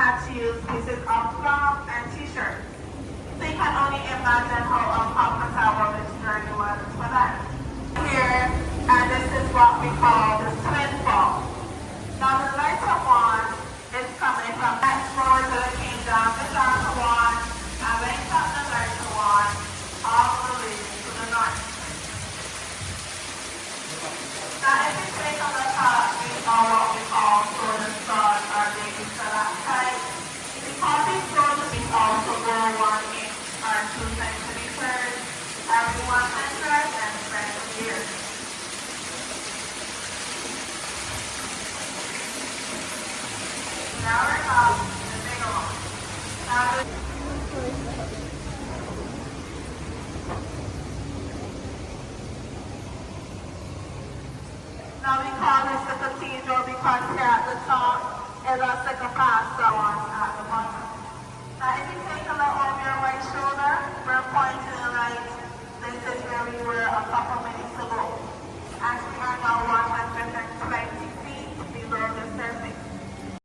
had to use pieces of cloth and t-shirts. So you can only imagine how uncomfortable this journey was for them. Here, and this is what we call the twin fall. Now the lighter one is coming from next floor to the kingdom, the darker one, and then come the lighter one, all the way to the north. Now if you take a look at what we call golden sun or baby stalactite, because these golden bees also go 1 inch or 2 centimeters every 120 years. Now we're up the bigger one. Now we call this the cathedral because here at the top